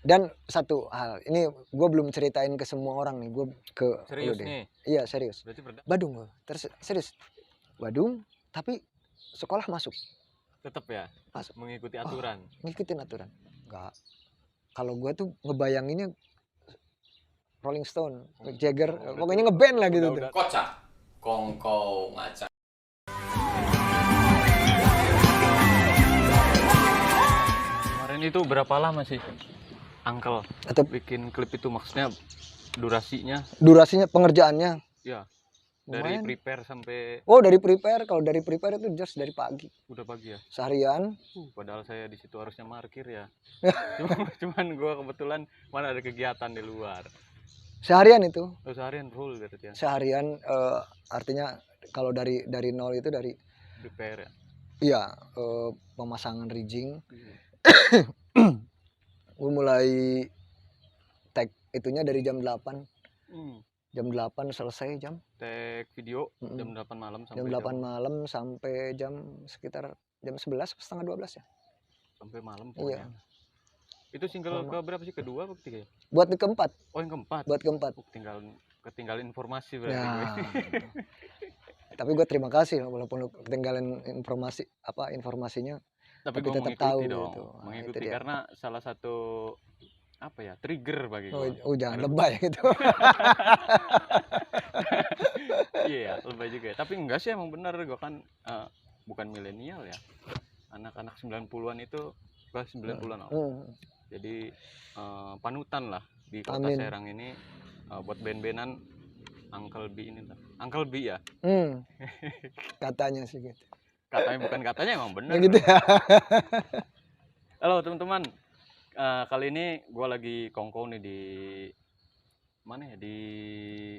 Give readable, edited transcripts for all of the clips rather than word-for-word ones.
Dan satu hal, ini gue belum ceritain ke semua orang nih, gue ke Serius lu deh. nih? Iya serius. Berarti Badung gue, serius. Badung, tapi sekolah masuk. tetap ya? Masuk. Mengikuti aturan? Ngikutin aturan. Enggak. Kalau gue tuh ngebayanginnya Rolling Stone, Jagger, pokoknya ngeband lah gitu tuh. Kocak, kongkow, ngacak. Kemarin itu berapa lama sih, Uncle, Atau bikin klip itu? Maksudnya durasinya? Durasinya, pengerjaannya. Ya, dari prepare sampai... Oh, dari prepare. Kalau dari prepare itu just dari pagi. Udah pagi ya? Seharian. Padahal saya di situ harusnya markir ya. Cuman gue kebetulan mana ada kegiatan di luar. Seharian itu. Oh, seharian full berarti ya? Seharian, artinya kalau dari nol itu dari prepare ya? Iya, pemasangan rigging. Gue mulai tag itunya dari jam 8. Jam 8 selesai jam. Tag video jam 8 malam sampai jam 8 malam sampai sekitar jam 11, setengah 12 ya. Sampai malam pokoknya. Iya. Itu single ke berapa sih? Kedua atau ketiga ya? Buat keempat. Oh, yang keempat. Buat keempat. Ketinggalan informasi berarti. Ya. Tapi gue terima kasih walaupun ketinggalan informasinya. Tapi gue tetap tahu dong. Gitu. Mengikuti karena salah satu trigger bagi gue. Oh jangan lebay gitu. Iya, lebay juga. Tapi enggak sih, emang benar, gue kan bukan milenial ya. Anak-anak 90-an itu gue 90-an. Jadi panutan lah di kota Serang ini buat band-bandan Uncle B ini. Uncle B ya? Katanya sih gitu. Katanya bukan katanya, emang bener. Gitu ya. Halo teman-teman, kali ini gue lagi kongko nih di mana ya, di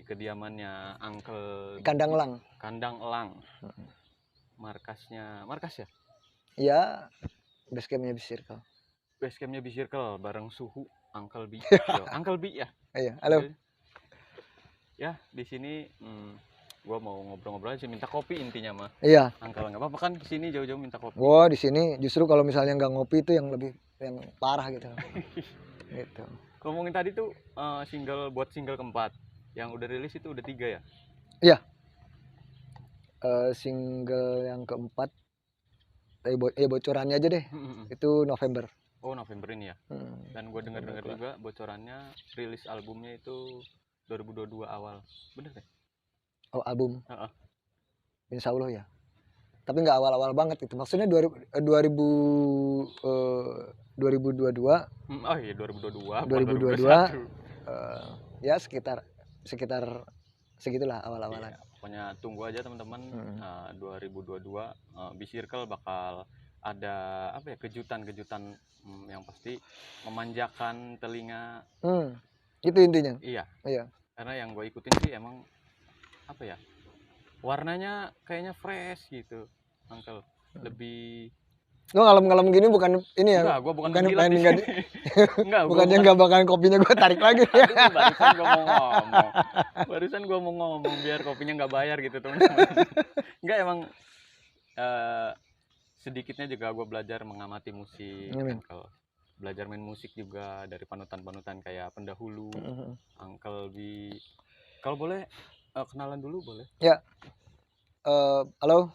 kediamannya Uncle Kandang Elang. Kandang Elang. Markas ya? Iya, basecampnya B Circle. Basecampnya B Circle bareng suhu Uncle B. Uncle B ya? Iya, halo. Ya, di sini gua mau ngobrol-ngobrol aja, minta kopi intinya mah. Iya. Uncle nggak apa-apa kan di sini jauh-jauh minta kopi. Wah, di sini justru kalau misalnya nggak ngopi itu yang parah gitu. Gitu. Ngomongin tadi tuh single keempat yang udah rilis itu udah 3 ya? Iya. Single yang keempat, bocorannya aja deh. Itu November. Oh, November ini ya. Dan gue dengar juga bocorannya rilis albumnya itu 2022 awal. Bener deh. Oh, album. Insya Allah ya. Tapi nggak awal-awal banget itu. Maksudnya 2022. Oh iya, 2022. Ya sekitar segitulah awal-awalan. Iya, pokoknya tunggu aja teman-teman. 2022 B Circle bakal ada kejutan-kejutan yang pasti memanjakan telinga. Itu intinya. Iya. Karena yang gue ikutin sih emang warnanya kayaknya fresh gitu, Uncle. Lebih lo ngalem-ngalem gini bukan ini ya? Enggak, gue bukan pengen enggak, bukannya nggak bakalan kopinya gue tarik lagi. Barusan gue mau ngomong biar kopinya nggak bayar gitu teman-teman. Enggak, emang sedikitnya juga gue belajar mengamati musik. Uncle. Belajar main musik juga dari panutan-panutan kayak pendahulu, Uncle B. Kalau boleh kenalan dulu boleh? Ya. Halo.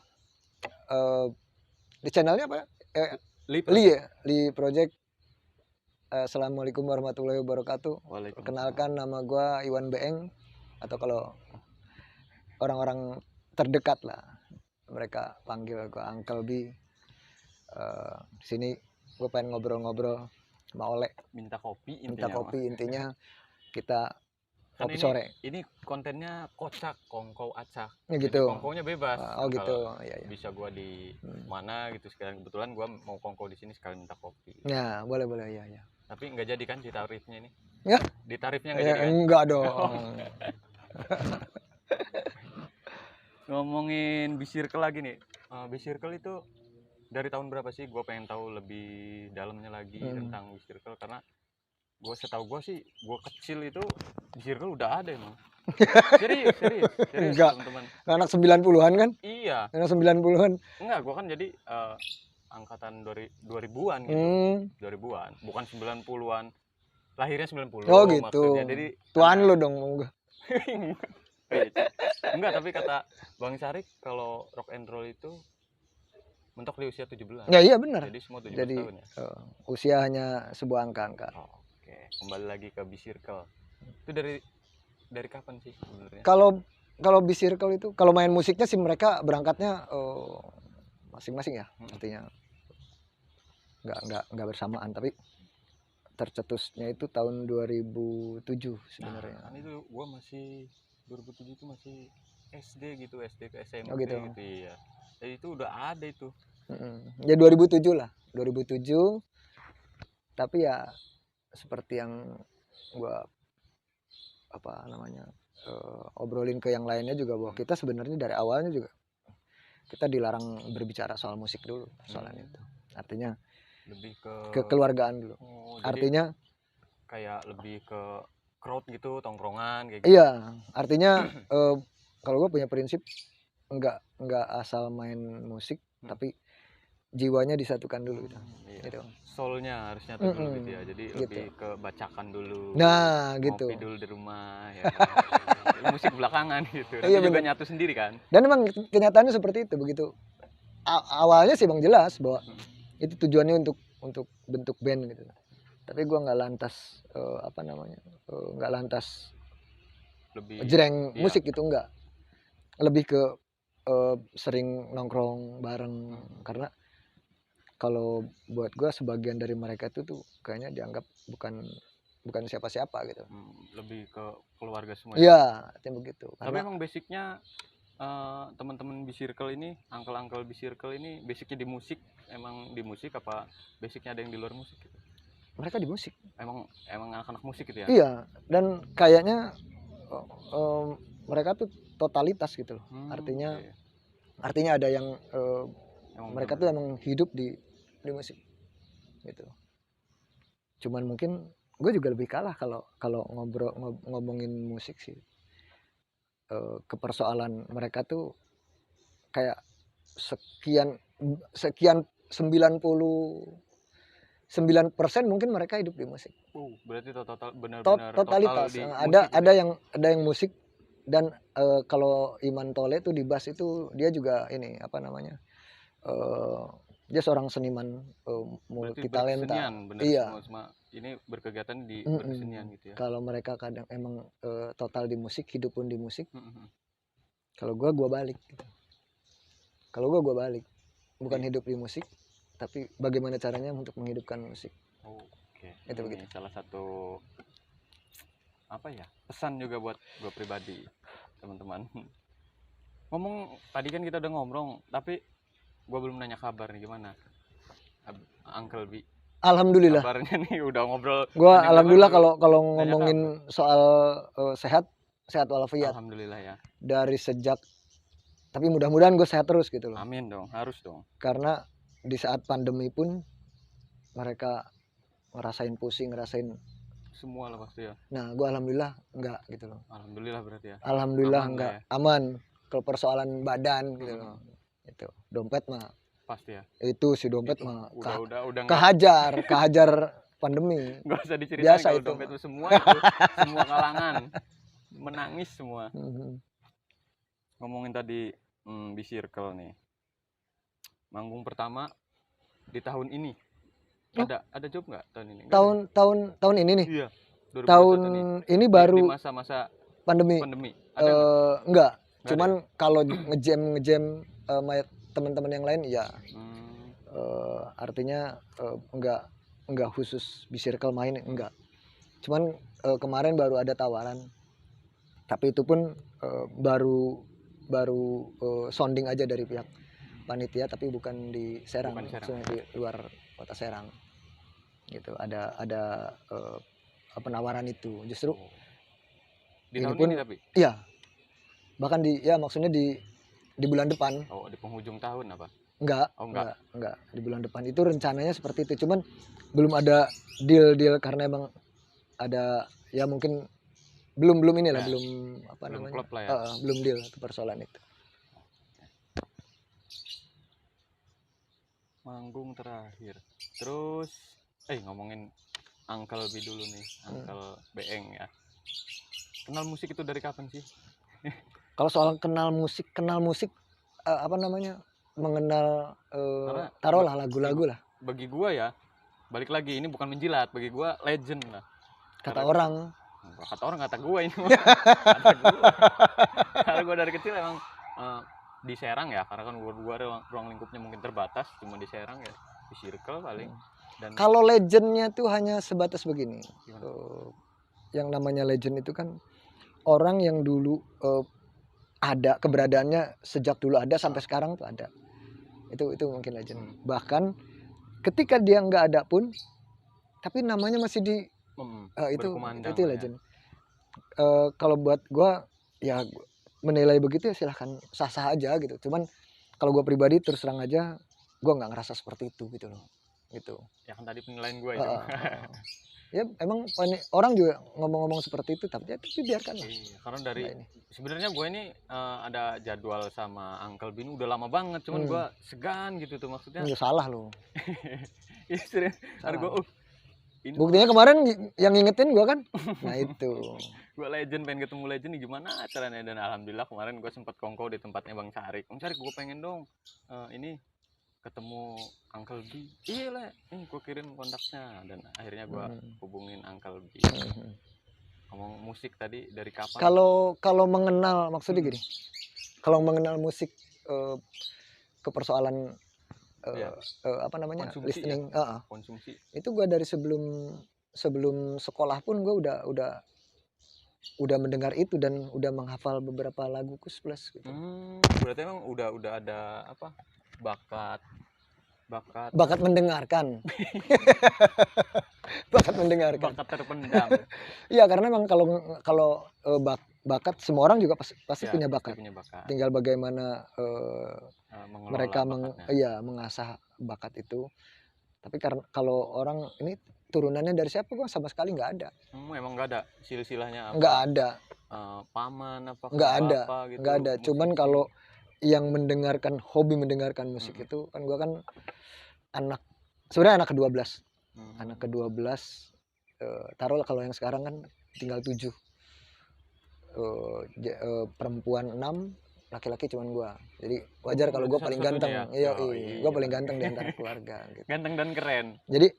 Di channelnya apa? Li Project. Assalamualaikum warahmatullahi wabarakatuh. Perkenalkan, nama gue Iwan Beeng, atau kalau orang-orang terdekat lah mereka panggil gue Uncle B. Di sini gue pengen ngobrol-ngobrol sama Oleh. Minta kopi intinya kita kan kopi sore. Ini kontennya kocak, kongkow, acak. Ya gitu. Kongkownya bebas. Oh gitu. Ya. Bisa gua di mana gitu sekarang, kebetulan gua mau kongkow di sini sekali minta kopi. Ya, boleh ya. Tapi nggak jadi kan di tarifnya ini? Ya. Di tarifnya nggak jadi kan? Enggak dong. Ngomongin B Circle lagi nih. B Circle itu dari tahun berapa sih? Gua pengen tahu lebih dalamnya lagi tentang B Circle, karena setahu gue sih, gue kecil itu B Circle udah ada emang. Serius enggak, teman-teman. Anak 90-an kan? Iya. Anak 90-an. Enggak, gue kan jadi angkatan 2000-an gitu. 2000-an, bukan 90-an. lahirnya 90 Oh gitu. maksudnya. Jadi Tuan lo dong gua. Enggak, tapi kata Bang Sarik kalau rock and roll itu mentok di usia 17. Ya iya benar. Jadi semua 17 Jadi tahun ya. usia hanya sebuah angka. Oke, kembali lagi ke B-Circle. Itu dari kapan sih sebenarnya? Kalau B-Circle itu kalau main musiknya sih mereka berangkatnya masing-masing ya. Artinya nggak bersamaan, tapi tercetusnya itu tahun 2007 sebenarnya. Nah, kan itu gua masih 2007 itu masih SD gitu, SD ke SMP Oh gitu. Iya. Jadi itu udah ada itu. Ya 2007 lah, 2007. Tapi ya seperti yang gua obrolin ke yang lainnya juga, bahwa kita sebenarnya dari awalnya juga kita dilarang berbicara soal musik dulu soalnya itu. Artinya lebih ke kekeluargaan dulu. Artinya kayak lebih ke crowd gitu, tongkrongan kayak gitu. Iya, artinya kalau gue punya prinsip nggak asal main musik, tapi jiwanya disatukan dulu gitu. Iya. Gitu. Soulnya harusnya tuh dulu gitu ya. Jadi gitu. lebih ke bacakan dulu. Nah, gitu. Ngopi dulu di rumah ya. Musik belakangan gitu. Nanti Iya, juga bener. nyatu sendiri kan. Dan memang kenyataannya seperti itu. Begitu awalnya sih Bang jelas bahwa itu tujuannya untuk bentuk band gitu. Tapi gue nggak lantas nggak lantas lebih jreng iya. musik gitu, enggak. Lebih ke sering nongkrong bareng, karena kalau buat gue sebagian dari mereka itu tuh kayaknya dianggap bukan siapa-siapa gitu. Lebih ke keluarga semua. Iya, artinya begitu. Tapi emang basicnya teman-teman B-Circle ini, uncle B-Circle ini basicnya di musik, emang di musik apa basicnya ada yang di luar musik gitu? Mereka di musik. Emang anak-anak musik gitu ya? Iya, dan kayaknya mereka tuh totalitas gitu loh. Artinya ada yang mereka tuh emang hidup di musik gitu. Cuman mungkin gue juga lebih kalah kalau ngomongin musik sih. Kepersoalan mereka tuh kayak sekian 99% mungkin mereka hidup di musik. Berarti benar-benar totalitas. Total Ada yang musik, dan kalau Iman Tole tuh di bass itu dia juga ini dia seorang seniman multi talenta. Iya. Semua ini berkegiatan di berkesenian gitu ya. Kalau mereka kadang emang total di musik, hidup pun di musik. Kalau gua balik gitu. Kalau gua balik, bukan hidup di musik, tapi bagaimana caranya untuk menghidupkan musik. Oke. Itu Ini begitu. salah satu pesan juga buat gua pribadi, teman-teman. Ngomong tadi kan kita udah ngobrol, tapi gua belum nanya kabar nih, gimana Uncle B? Alhamdulillah. Kabarnya nih udah ngobrol. Gua alhamdulillah kalau ngomongin soal sehat walafiat. Alhamdulillah ya. Dari sejak, tapi mudah-mudahan gue sehat terus gitu loh. Amin dong, harus dong. Karena di saat pandemi pun mereka ngerasain pusing, ngerasain semua lah pasti ya. Nah, gue alhamdulillah enggak gitu loh. Alhamdulillah berarti ya. Alhamdulillah aman enggak ya. Aman. Kalau persoalan badan gitu loh. Itu dompet mah pasti ya. Itu si dompet itu mah udah kehajar pandemi. Gak usah diceritain biasa kalau itu dompet itu semua itu semua kalangan menangis semua. Ngomongin tadi B-Circle nih, manggung pertama di tahun ini ada job nggak tahun ini? Tahun ini nih. Iya. Tahun ini baru di masa-masa pandemi. Enggak. Cuman kalau ngejam sama teman-teman yang lain ya. Artinya enggak khusus B-Circle main, enggak. Cuman kemarin baru ada tawaran. Tapi itu pun baru sounding aja dari pihak panitia, tapi bukan di Serang, maksudnya di luar kota Serang. Gitu. Ada penawaran itu. Justru di tahun ini tapi. Iya. Bahkan maksudnya di bulan depan. Oh, di penghujung tahun apa? Enggak. Di bulan depan. Itu rencananya seperti itu. Cuman belum ada deal karena emang ada ya mungkin belum inilah, belum klop lah ya. Belum deal itu persoalan itu. Manggung terakhir. Terus ngomongin Uncle B dulu nih, Uncle Beeng ya. Kenal musik itu dari kapan sih? Kalau soal kenal musik apa namanya, mengenal taruhlah lagu-lagu lah. Bagi gua ya, balik lagi ini bukan menjilat, bagi gua legend lah. Kata orang. Kata gua ini. Kata gua. Karena gua dari kecil emang di Serang ya, karena kan gua ruang lingkupnya mungkin terbatas, cuma di Serang ya, di circle paling. Dan kalau legendnya tuh hanya sebatas begini. Yang namanya legend itu kan orang yang dulu ada keberadaannya sejak dulu ada sampai sekarang tuh ada. Itu mungkin legend. Bahkan ketika dia nggak ada pun, tapi namanya masih di itu legend. Ya. Kalau buat gua ya menilai begitu ya silahkan sah-sah aja gitu. Cuman kalau gua pribadi terus terang aja gua nggak ngerasa seperti itu gitu loh. Gitu. Ya kan tadi penilaian gua itu. Ya emang orang juga ngomong-ngomong seperti itu tapi biarkan lah. Iya, karena dari sebenarnya gue ini ada jadwal sama Uncle Bin udah lama banget, cuman gue segan gitu tuh maksudnya. Ya salah lo. Iya, karena gue buktinya kemarin yang ngingetin gue kan. Nah itu. Gue legend, pengen ketemu legend nih, gimana caranya, dan alhamdulillah kemarin gue sempat kongko di tempatnya Bang Sarik. Bang Sarik, gue pengen dong ini ketemu Uncle B. Iya lah, gue kirim kontaknya dan akhirnya gue hubungin Uncle B. Ngomong musik tadi dari kapan? Kalau mengenal maksudnya gini, kalau mengenal musik ke persoalan apa namanya konsumsi, listening, konsumsi. Itu gue dari sebelum sekolah pun gue udah mendengar itu dan udah menghafal beberapa lagu Kus Plus gitu. Berarti emang udah ada apa? Bakat mendengarkan. Bakat mendengarkan. Bakat terpendam. Iya, karena memang kalau bakat semua orang juga pasti punya bakat. Tinggal bagaimana mereka mengasah bakat itu. Tapi kalau orang ini turunannya dari siapa, gua sama sekali nggak ada. Emang nggak ada silsilahnya apa? Nggak ada. Paman apa? Nggak ada. Gitu, nggak ada. Cuman kalau yang hobi mendengarkan musik itu kan gua kan sebenarnya anak ke-12. Anak ke-12 taruhlah kalau yang sekarang kan tinggal 7. Perempuan 6, laki-laki cuman gua. Jadi wajar kalau gua paling ganteng. Iya, gua paling ganteng di antara keluarga gitu. Ganteng dan keren. Jadi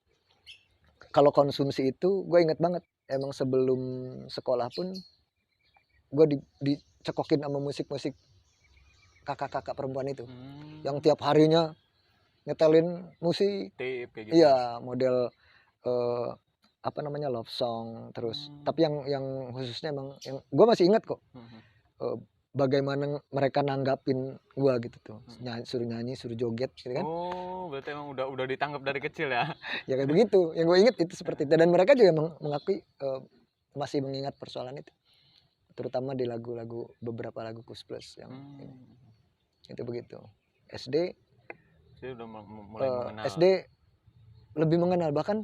kalau konsumsi itu gua inget banget, emang sebelum sekolah pun gua dicekokin sama musik-musik kakak-kakak perempuan itu. Yang tiap harinya nyetelin musik. Tape kayak gitu. Iya, model apa namanya love song terus. Tapi yang khususnya emang yang gue masih ingat kok. Bagaimana mereka nanggapin gua gitu tuh. Suruh nyanyi, suruh joget gitu kan. Oh, berarti emang udah ditangkap dari kecil ya. Ya kayak begitu. Yang gue ingat itu seperti itu, dan mereka juga mengakui masih mengingat persoalan itu. Terutama di beberapa lagu Kus Plus yang ini. Itu begitu. SD udah mulai mengenal. SD lebih mengenal, bahkan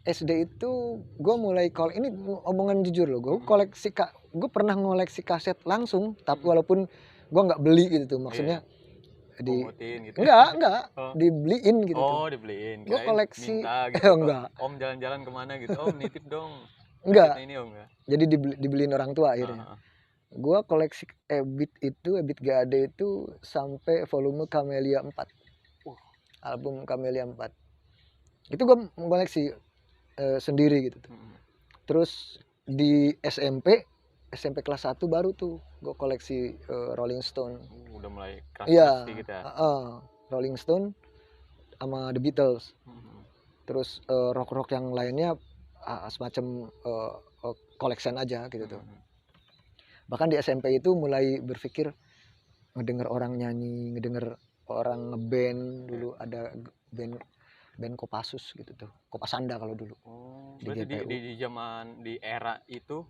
SD itu gue mulai ini omongan jujur loh, gue pernah ngoleksi kaset langsung, tapi walaupun gue nggak beli gitu tuh, maksudnya gitu. enggak dibeliin gitu. Dibeliin. Gue koleksi gitu, enggak. Om jalan-jalan kemana gitu, Om nitip dong. Enggak. Ini Om ya. Jadi dibeliin orang tua akhirnya. Gue koleksi Ebit GAD itu sampai volume Camellia 4. Album Camellia 4. Itu gue mengoleksi sendiri gitu tuh. Terus di SMP kelas 1 baru tuh gue koleksi Rolling Stone. Udah mulai keras gitu ya. Rolling Stone sama The Beatles. Terus rock yang lainnya semacam collection aja gitu tuh. Bahkan di SMP itu mulai berpikir ngedenger orang nyanyi, ngedenger orang ngeband. Dulu ada band Kopassus gitu tuh, Kopasanda kalau dulu. Berarti di zaman di era itu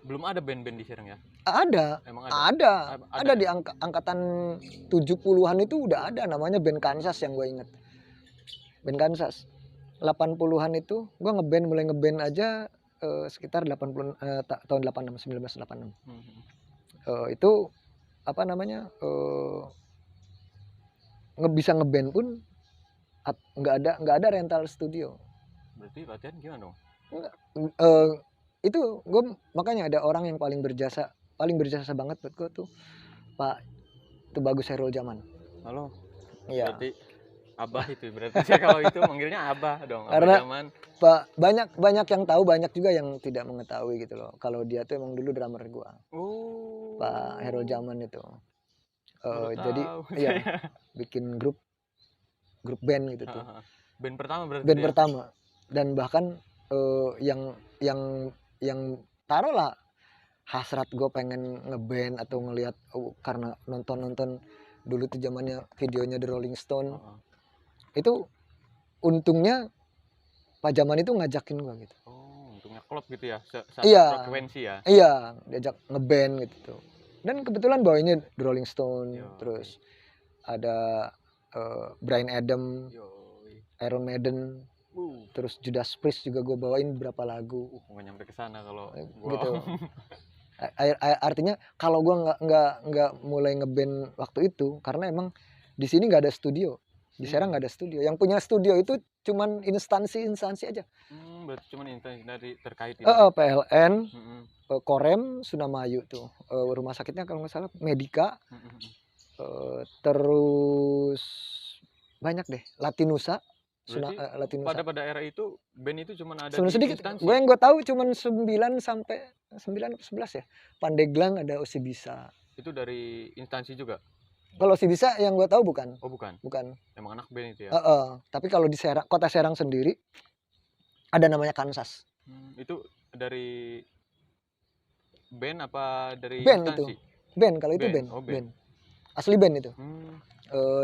belum ada band-band di Serang ya? Ada. Emang ada di angkatan 70-an itu udah ada namanya band Kansas yang gue inget. Band Kansas 80-an itu gue mulai ngeband aja sekitar 80 tahun 86, 1986. Itu apa namanya bisa ngeband pun nggak ada rental studio. Berarti latihan gimana dong? Eh, itu gue makanya ada orang yang paling berjasa banget buat gue tuh Pak itu Bagus Hairul Jaman. Halo. Iya. Berarti Abah itu berarti saya kalau itu manggilnya Abah dong. Abah Karena Jaman. Pak banyak yang tahu, banyak juga yang tidak mengetahui gitu loh. Kalau dia tuh emang dulu drummer gua. Oh. Pak Hairul Jaman itu. Baru Jadi tahu iya saya. bikin grup band gitu tuh. Band pertama berarti Band dia? pertama. Dan bahkan yang taruhlah hasrat gue pengen ngeband atau ngelihat karena nonton dulu tuh zamannya videonya The Rolling Stone. Itu untungnya Pak Jaman itu ngajakin gue gitu. Oh, untungnya klub gitu ya, satu Iya, frekuensi ya. iya diajak ngeband gitu. Dan kebetulan bawainnya The Rolling Stone, Yo, terus ada Bryan Adams, Iron Maiden, terus Judas Priest juga gue bawain beberapa lagu. Nggak nyampe ke sana kalau gua. Gitu. Artinya kalau gue nggak mulai ngeband waktu itu karena emang di sini nggak ada studio, di Serang nggak ada studio. Yang punya studio itu cuman instansi aja. Berarti cuman instansi dari terkait itu. PLN, Korem, Sunamayu tuh rumah sakitnya kalau nggak salah Medika, terus banyak deh Latinusa. Latinusa. Pada era itu band itu cuma ada sebenarnya di sedikit. instansi. Gue yang gue tahu cuma 9 sampai 9 atau 11 ya. Pandeglang ada Osibisa. Itu dari instansi juga. Kalau Osibisa yang gue tahu bukan. Oh bukan. Emang anak band itu ya. Tapi kalau di Kota Serang sendiri ada namanya Kansas. Itu dari band apa dari band instansi? Itu band kalau itu band. Band asli band itu.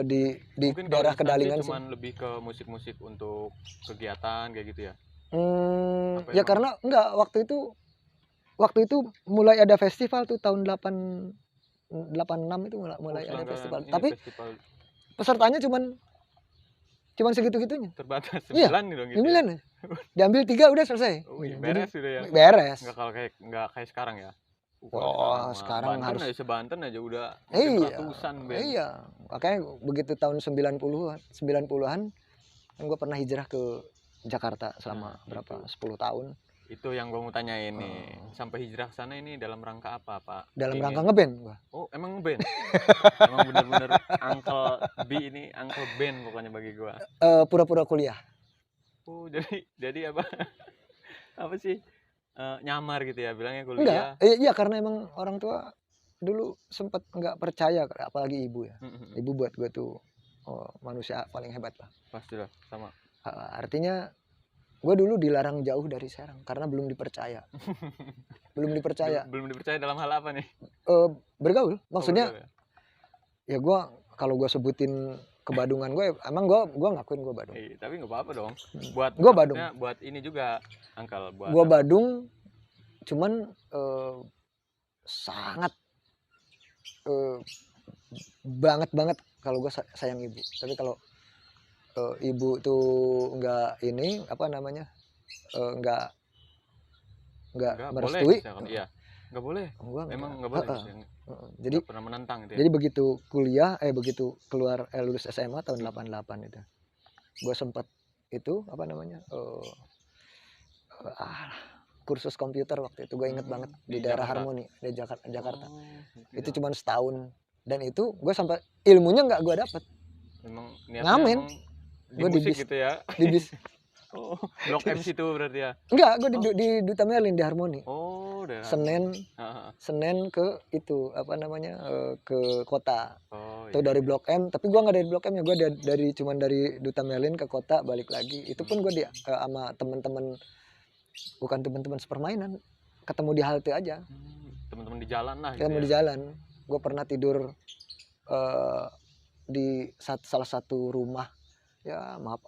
Di mungkin daerah Kedalingan sih. Cuman lebih ke musik-musik untuk kegiatan kayak gitu ya. Ya karena enggak waktu itu mulai ada festival tuh tahun 86 itu mulai ada festival. Tapi festival. Pesertanya cuman segitu-gitunya. Terbatas 9 dong gitu. 9 ya. Diambil 3 udah selesai. Beres sudah ya. Beres. Enggak kayak sekarang ya. Sekarang Banten harus aja sebanten aja udah ratusan band. Iya, makanya begitu tahun 90-an kan gue pernah hijrah ke Jakarta selama 10 tahun. Itu yang gue mau tanyain nih. Sampai hijrah ke sana ini dalam rangka apa, Pak? Dalam rangka ngeband gua. Oh, emang ngeband? Emang bener-bener Uncle B ini Uncle Band pokoknya bagi gua. Pura-pura kuliah. Oh, jadi apa? Apa sih? Nyamar gitu ya bilangnya kuliah. Enggak, iya karena emang orang tua dulu sempat nggak percaya apalagi ibu ya. Ibu buat gue tuh manusia paling hebat lah. Pastilah sama. Artinya gue dulu dilarang jauh dari Serang karena belum dipercaya. Belum dipercaya dalam hal apa nih? Bergaul, maksudnya. Ya gue kalau gue sebutin kebadungan gue, emang gue ngakuin gue Badung. Tapi nggak apa-apa dong. Buat gue Badung. Buat ini juga Angkal. Gue Badung, cuman sangat banget kalau gue sayang ibu. Tapi kalau ibu tuh nggak ini apa namanya nggak merestui. Iya. Nggak boleh. Emang nggak boleh. Jadi pernah menentang gitu ya? Jadi begitu kuliah begitu keluar lulus SMA tahun 88 itu gue sempat itu apa namanya kursus komputer waktu itu gue inget banget di daerah Harmoni di Jakarta. Itu cuma setahun dan itu gue sampai ilmunya nggak gue dapet. Memang ngamen gue di bis gitu ya. Di bis. Blok M situ berarti ya? Enggak, gue di Duta Merlin di Harmoni. Senin ke itu apa namanya ke kota. Itu dari Blok M, tapi gue nggak dari Blok M ya, gue cuman dari Duta Merlin ke kota balik lagi. Itu pun gue sama teman-teman, bukan teman-teman sepermainan, ketemu di halte aja. Teman-teman di jalan lah. Ketemu di jalan. Gue pernah tidur di salah satu rumah. Ya maaf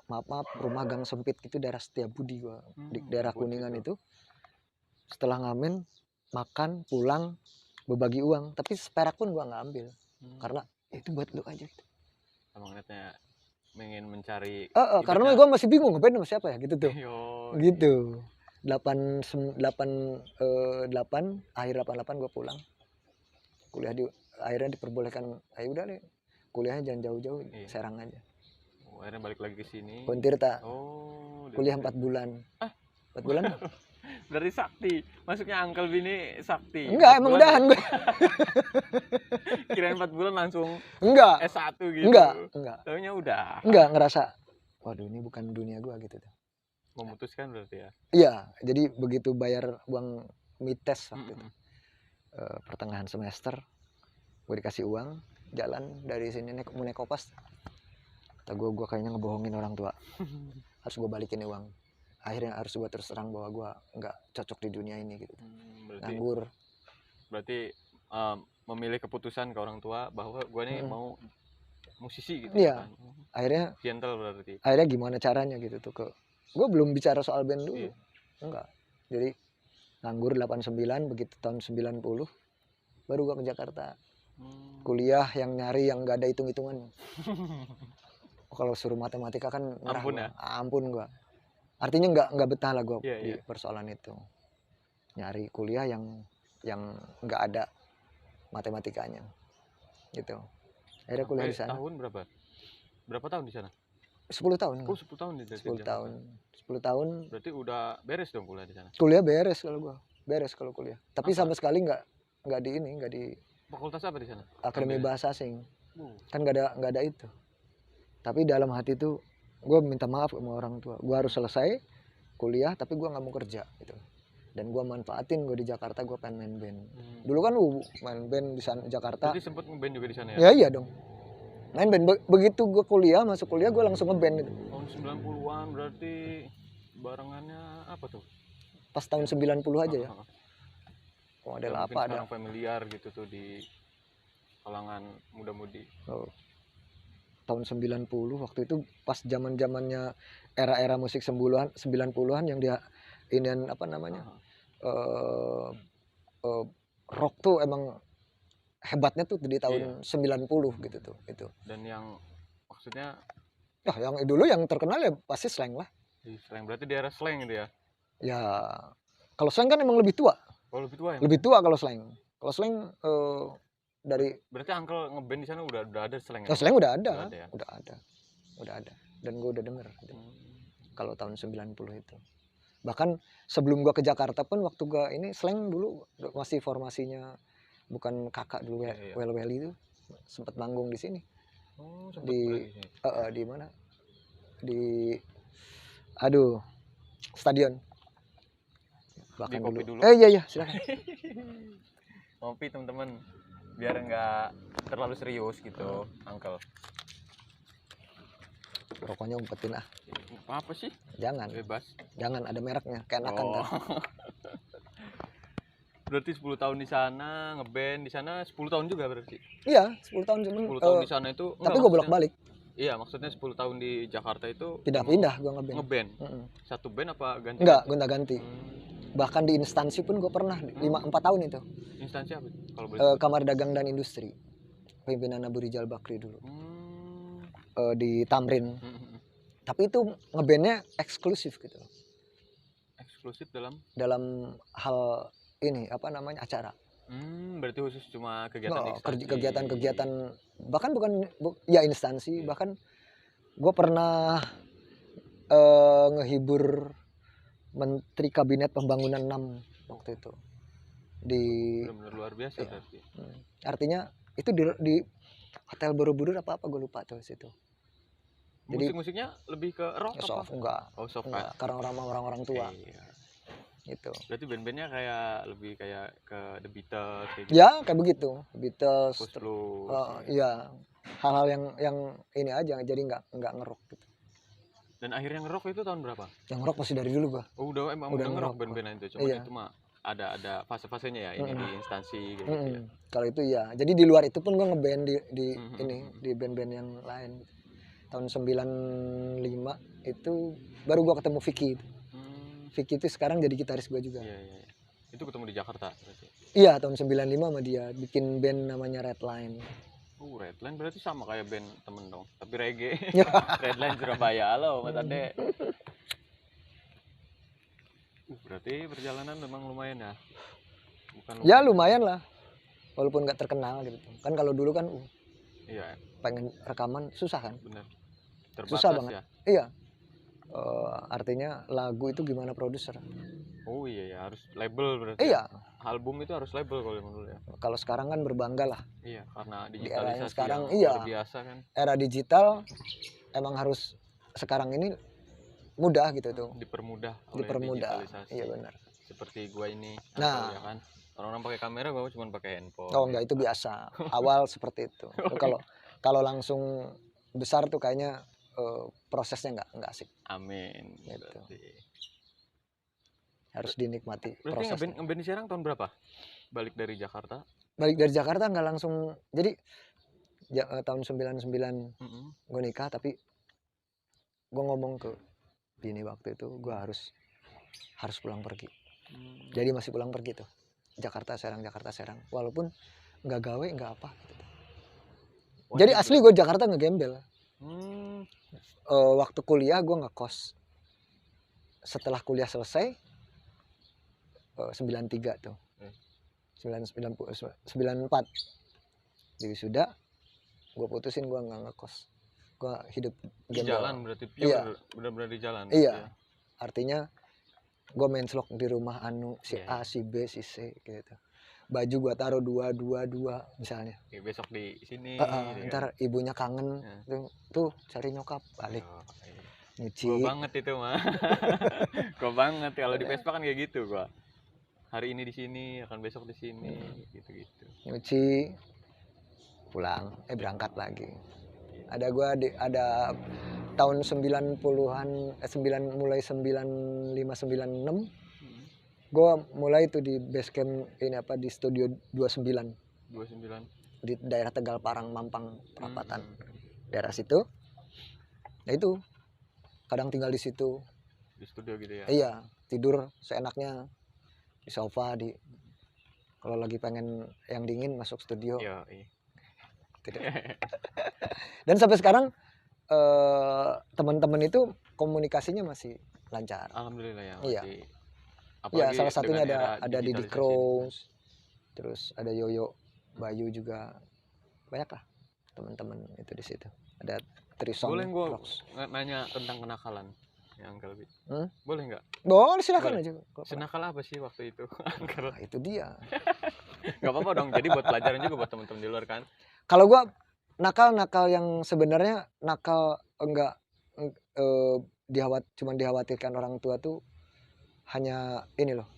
rumah gang sempit gitu daerah Setiabudi gua di daerah Kuningan itu. Setelah ngamen makan pulang berbagi uang, tapi seperak pun gua nggak ambil karena itu buat lu aja gitu. Emang niatnya ingin mencari karena gua masih bingung ngapain sama siapa ya gitu tuh. Gitu 88 akhir 88 gua pulang kuliah akhirnya diperbolehkan udah deh kuliahnya jangan jauh-jauh Serang aja. Akhirnya balik lagi ke sini. Pontirta. Kuliah 4 bulan. 4 bulan. Berarti sakti. Masuknya Uncle Bini sakti. Enggak, 4 emang bulan udahan gue. Kirain 4 bulan langsung Enggak. S1 gitu. Enggak. Taunya udah. Enggak ngerasa, waduh ini bukan dunia gua gitu tuh. Memutuskan berarti ya. Iya, jadi begitu bayar uang mites waktu itu. Pertengahan semester, gue dikasih uang, jalan dari sini mau naik kopas. Kata gue kayaknya ngebohongin orang tua. Harus gue balikin uang. Akhirnya harus gue terus terang bahwa gue nggak cocok di dunia ini gitu. Nganggur. Berarti memilih keputusan ke orang tua bahwa gue nih mau musisi gitu. Iya. Kan? Akhirnya gentle berarti. Akhirnya gimana caranya gitu tuh, gue belum bicara soal band dulu. Iya. Enggak. Jadi nganggur 89, begitu tahun 90 baru gue ke Jakarta. Kuliah yang nyari yang nggak ada hitung-hitungan. Kalau suruh matematika kan ngerah. Ampun ya? Ampun gue. Artinya nggak betah lah gue di persoalan itu. Nyari kuliah yang nggak ada matematikanya, gitu. Akhirnya kuliah di sana. Tahun berapa? Berapa tahun di sana? 10 tahun. Oh, 10 tahun di 10 tahun. 10 tahun. Berarti udah beres dong kuliah di sana? Kuliah beres kalau gua. Beres kalau kuliah. Tapi sama sekali nggak di Fakultas apa di sana? Akademi Bahasa Asing. Kan nggak ada itu. Tapi dalam hati tuh gua minta maaf sama orang tua. Gua harus selesai kuliah tapi gua nggak mau kerja gitu. Dan gua manfaatin gua di Jakarta gua pengen main band. Dulu kan main band di sana Jakarta. Jadi sempet ngeband juga di sana ya? Ya iya dong. Main band. Begitu gue kuliah, masuk kuliah gue langsung ngeband gitu. Tahun 90-an berarti barengannya apa tuh? Pas tahun 90 aja ya. Model ya apa ada? Familiar gitu tuh di kalangan muda-mudi. Tahun 90 waktu itu pas zaman-zamannya era-era musik 90-an yang dia inian apa namanya? Rock tuh emang hebatnya tuh di tahun 90 gitu tuh itu. Dan yang maksudnya yang dulu yang terkenal ya pasti Slank lah. Slank berarti di era Slank gitu ya? Ya kalau Slank kan emang lebih tua. Oh lebih tua ya? Lebih tua kalau Slank. Kalau Slank dari berarti Uncle ngeband di sana udah ada Slank ya? Slank udah ada. Udah ada. Dan gue udah denger gitu. Kalau tahun 90 itu. Bahkan sebelum gua ke Jakarta pun waktu gua ini Slank dulu masih formasinya bukan kakak dulu Well itu sempat manggung di sini. Di mana? Di stadion. Bahkan dulu. Iya silakan. Ngopi teman-teman biar nggak terlalu serius gitu, Uncle. Rokoknya umpetin ah. Apa sih? Jangan. Bebas. Jangan ada mereknya, keenakan kan. Berarti 10 tahun di sana, ngeband di sana 10 tahun juga berarti? Iya, 10 tahun cuman 10 tahun di sana itu tapi gue bolak-balik. Iya, maksudnya 10 tahun di Jakarta itu pindah-pindah gue ngeband. Satu band apa ganti? Enggak, gonta-ganti. Bahkan di instansi pun gue pernah 4 tahun itu. Instansi apa? Kalau boleh Kamar Dagang dan Industri. Pimpinan Abu Rizal Bakri dulu. Di Tamrin. Tapi itu ngebandnya eksklusif gitu. Eksklusif dalam hal ini apa namanya acara. Berarti khusus cuma kegiatan kegiatan bahkan bukan instansi. Bahkan gue pernah ngehibur Menteri Kabinet Pembangunan 6 waktu itu di benar-benar luar biasa berarti. Artinya itu di Hotel Borobudur apa gue lupa tuh situ. Jadi musiknya lebih ke rock apa? Soft enggak. Soft enggak, karena orang-orang tua. Gitu. Berarti band-bandnya kayak lebih kayak ke The Beatles kayak gitu. Ya, kayak begitu. Beatles. Iya. Hal-hal yang ini aja jadi nggak ngerok gitu. Dan akhirnya ngerok itu tahun berapa? Yang ngerok masih dari dulu gua. Oh, udah ngerok band-bandan itu. Cuma itu mah ada fase-fasenya ya ini di instansi gitu ya. Kalau itu ya. Jadi di luar itu pun gua ngeband di band-band yang lain. Tahun 95 itu baru gua ketemu Vicky. Vicky itu sekarang jadi gitaris gue juga. Iya. Itu ketemu di Jakarta berarti? Iya, tahun 95 sama dia. Bikin band namanya Redline. Redline berarti sama kayak band temen dong. Tapi reggae. Redline Surabaya. Halo, Mas Ade. Berarti perjalanan memang lumayan ya? Ya lumayan lah. Walaupun gak terkenal gitu. Kan kalau dulu kan iya. Pengen rekaman susah kan? Bener. Terbatas susah banget. Ya? Iya. Artinya lagu itu gimana produser. Oh iya ya, harus label berarti. Iya. Album itu harus label kalau menurut ya. Kalau sekarang kan berbangga lah. Iya, karena Di era yang digitalisasi sekarang, yang iya. luar biasa kan. Era digital emang harus sekarang ini mudah gitu tuh. Dipermudah oleh digitalisasi. Iya benar. Seperti gua ini. Nah, ya kan. Orang-orang pakai kamera, gua cuma pakai handphone. Oh enggak, itu biasa. Awal seperti itu. Kalau langsung besar tuh kayaknya prosesnya enggak asik. Amin. Gitu. Berarti. Harus dinikmati prosesnya. prosesnya. Ngeband di Serang tahun berapa? Balik dari Jakarta? Balik dari Jakarta nggak langsung. Jadi tahun 99 gue nikah, tapi gue ngomong ke bini waktu itu gue harus pulang pergi. Jadi masih pulang pergi tuh. Jakarta Serang walaupun nggak gawe nggak apa gitu. Jadi asli gue Jakarta ngegembel. Waktu kuliah gue ngekos. Setelah kuliah selesai 93 tuh. 94 jadi sudah gue putusin, gue nggak ngekos, gue hidup di jalan. Berarti pure. Iya. Benar-benar di jalan. Iya. Artinya gue main slok di rumah si A, si B, si C gitu. Baju gue taruh dua misalnya. Besok di sini. Ntar ibunya kangen, tuh cari nyokap balik. Nyuci. Gue banget itu mah. Gue banget kalau di Vespa kan kayak gitu gue. Hari ini di sini, akan besok di sini, gitu-gitu. Nyuci, pulang, berangkat lagi. Ada tahun 90-an, mulai 95 96. Gue mulai itu di base camp di studio 29. Di daerah Tegal Parang, Mampang, Perapatan. Daerah situ. Nah itu kadang tinggal di situ. Di studio gitu ya. Iya, tidur seenaknya di sofa, kalau lagi pengen yang dingin masuk studio. Iya. Gitu. Dan sampai sekarang teman-teman itu komunikasinya masih lancar. Alhamdulillah ya. Iya. Iya, salah satunya ada Didi Crows, terus ada Yoyo Bayu juga, banyak lah teman-teman itu di situ. Ada Trisong. Boleh gue nanya tentang kenakalan? Ya, Uncle B. Boleh nggak? Boleh, silakan aja. Senakal apa sih waktu itu? Nah, itu dia. Gak apa-apa dong. Jadi buat pelajaran juga buat teman-teman di luar kan. Kalau gua nakal yang sebenarnya nakal enggak cuma dikhawatirkan orang tua tuh hanya ini loh.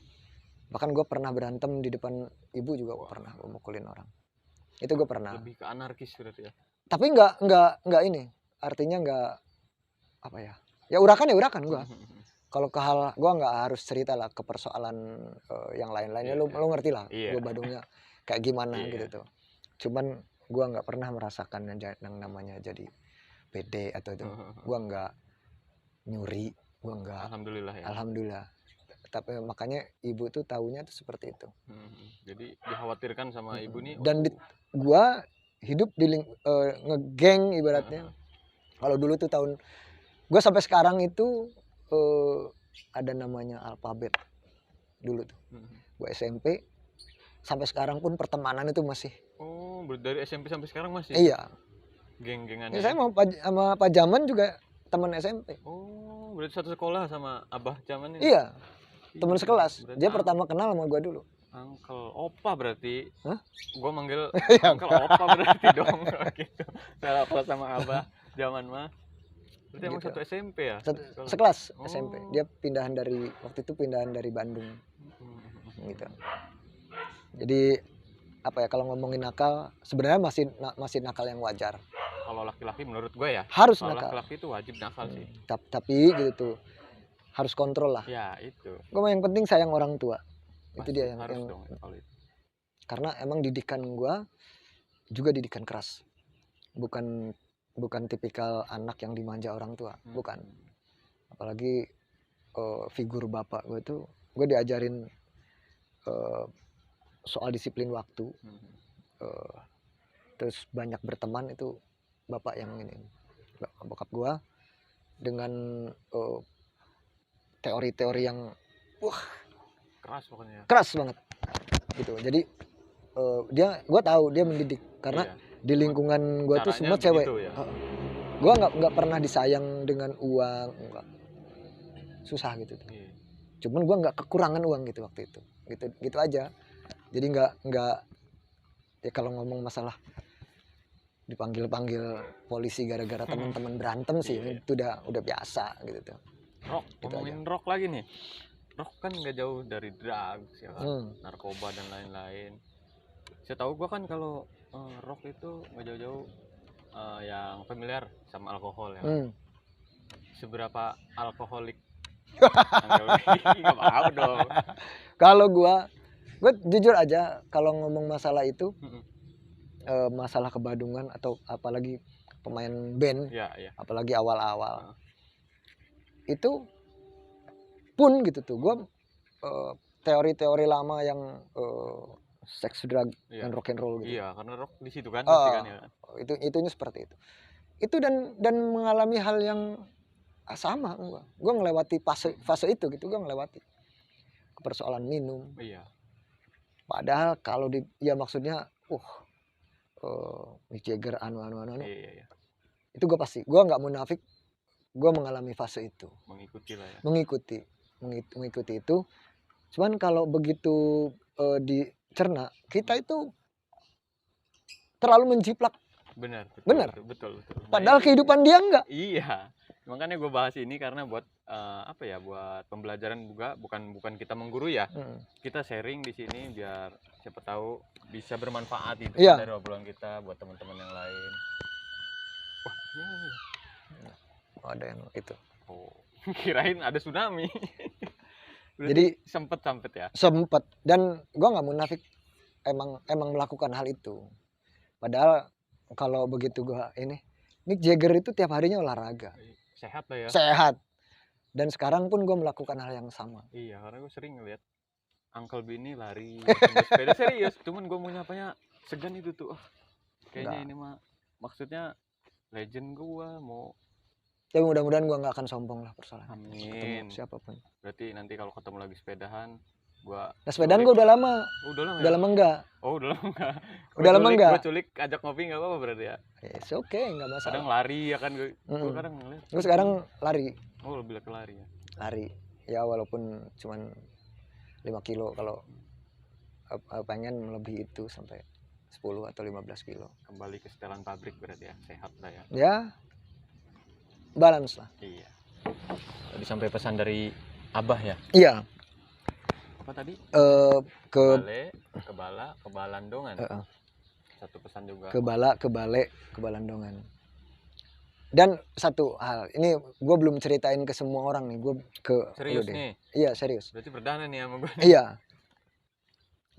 Bahkan gua pernah berantem di depan ibu juga. Pernah gua mukulin orang. Itu gua pernah. Lebih ke anarkis berarti ya. Tapi enggak ini. Artinya enggak apa ya? Ya urakan gua. Kalau ke hal gua nggak harus cerita lah ke persoalan yang lain-lainnya. Lu ngerti lah. Gua Badungnya kayak gimana gitu tuh. Cuman gua nggak pernah merasakan yang namanya jadi PD atau itu. Gua nggak nyuri, gua nggak. Alhamdulillah ya. Alhamdulillah. Tapi makanya ibu tuh taunya tuh seperti itu. Jadi dikhawatirkan sama ibu nih. Dan gua hidup di ngegeng ibaratnya. Kalau dulu tuh gue sampai sekarang itu ada namanya alfabet dulu tuh. Gue SMP sampai sekarang pun pertemanan itu masih. Oh, dari SMP sampai sekarang masih? Iya. Geng-gengan. Ya, saya sama Pak Jaman juga teman SMP. Oh, berarti satu sekolah sama Abah Jaman ini? Iya, teman sekelas. Dia pertama kenal sama gue dulu. Uncle Opa berarti? Hah? Gue manggil Uncle Opa berarti dong. Gitu. Salah apa sama Abah Jaman mah? Berarti emang satu SMP ya? Sekelas SMP. Dia waktu itu pindahan dari Bandung. Gitu. Jadi apa ya, kalau ngomongin nakal sebenarnya masih nakal yang wajar. Kalau laki-laki menurut gue ya harus kalau nakal. Laki-laki itu wajib nakal sih. Tapi gitu tuh harus kontrol lah. Ya itu. Gue yang penting sayang orang tua. Pasti, itu dia yang dong, karena emang didikan gue juga didikan keras. Bukan tipikal anak yang dimanja orang tua, bukan. Apalagi figur bapak gue tuh, gue diajarin soal disiplin waktu, terus banyak berteman. Itu bapak yang ini, bokap gue dengan teori-teori yang keras pokoknya. Keras banget, gitu. Jadi gue tahu dia mendidik karena di lingkungan gue tuh semua cewek. Ya? Gue nggak pernah disayang dengan uang, enggak. susah gitu tuh. Iya. Cuman gue nggak kekurangan uang gitu waktu itu, gitu aja. Jadi nggak ya kalau ngomong masalah dipanggil polisi gara-gara teman-teman berantem sih, Iya. itu udah biasa gitu tuh. Rock, Gitu ngomongin rock lagi nih. Rock kan nggak jauh dari drugs ya kan, narkoba dan lain-lain. Saya tahu gua kan kalau rock itu nggak jauh-jauh yang familiar sama alkohol ya. Seberapa alkoholik? Nggak mau dong. Kalau gue jujur aja kalau ngomong masalah itu, masalah kebadungan atau apalagi pemain band, Ya. apalagi awal-awal itu pun gitu tuh, gue teori-teori lama yang sex, drug, dan rock and roll gitu. Iya, karena rock di situ kan pasti kan ya. Itunya seperti itu. Itu dan mengalami hal yang sama gue ngelewati fase itu gitu, gue ngelewati persoalan minum. Iya. Padahal kalau ya maksudnya Mick Jagger Iya. itu gue nggak munafik, gue mengalami fase itu, Mengikuti lah ya. mengikuti itu. Cuman kalau begitu dicerna, kita itu terlalu menjiplak. Benar. Betul. Padahal kehidupan dia enggak. Iya. Makanya gue bahas ini karena buat buat pembelajaran juga, bukan kita menggurui ya. Kita sharing di sini biar siapa tahu bisa bermanfaat itu dari obrolan kita buat teman-teman yang lain. Wah, ini. Ada yang itu. Oh, kirain ada tsunami. Jadi sempet ya. Sempet, dan gue nggak munafik, emang melakukan hal itu. Padahal kalau begitu gue Mick Jagger itu tiap harinya olahraga. Sehat lah ya. Sehat. Dan sekarang pun gue melakukan hal yang sama. Iya, karena gue sering ngeliat Uncle Bini lari sepeda serius. Cuman gue mau nyapanya segan itu tuh. Kayaknya ini mah maksudnya legend gue mau. Tapi mudah-mudahan gue nggak akan sombong lah persoalan. Amin. Ketemu siapapun. Berarti nanti kalau ketemu lagi sepedahan, sepedaan gue udah lama. Udah lama enggak? Udah lama enggak? Gue culik ajak ngopi nggak apa-apa berarti ya? It's okay, nggak masalah. Kadang lari ya kan gue kadang ngeliat. Gue sekarang lari. Oh, lebih ke lari ya? Lari. Ya walaupun cuman 5 kilo, kalau pengen melebihi itu sampai 10 atau 15 kilo. Kembali ke setelan pabrik berarti ya, sehat lah ya. Ya, balance lah. Iya. Tadi sampai pesan dari Abah ya? Iya. Apa tadi? Ke Balandongan. Satu pesan juga. Ke Balandongan. Dan satu hal, ini gue belum ceritain ke semua orang nih, gue serius nih? Iya, serius. Berarti berdana nih sama gue. Iya.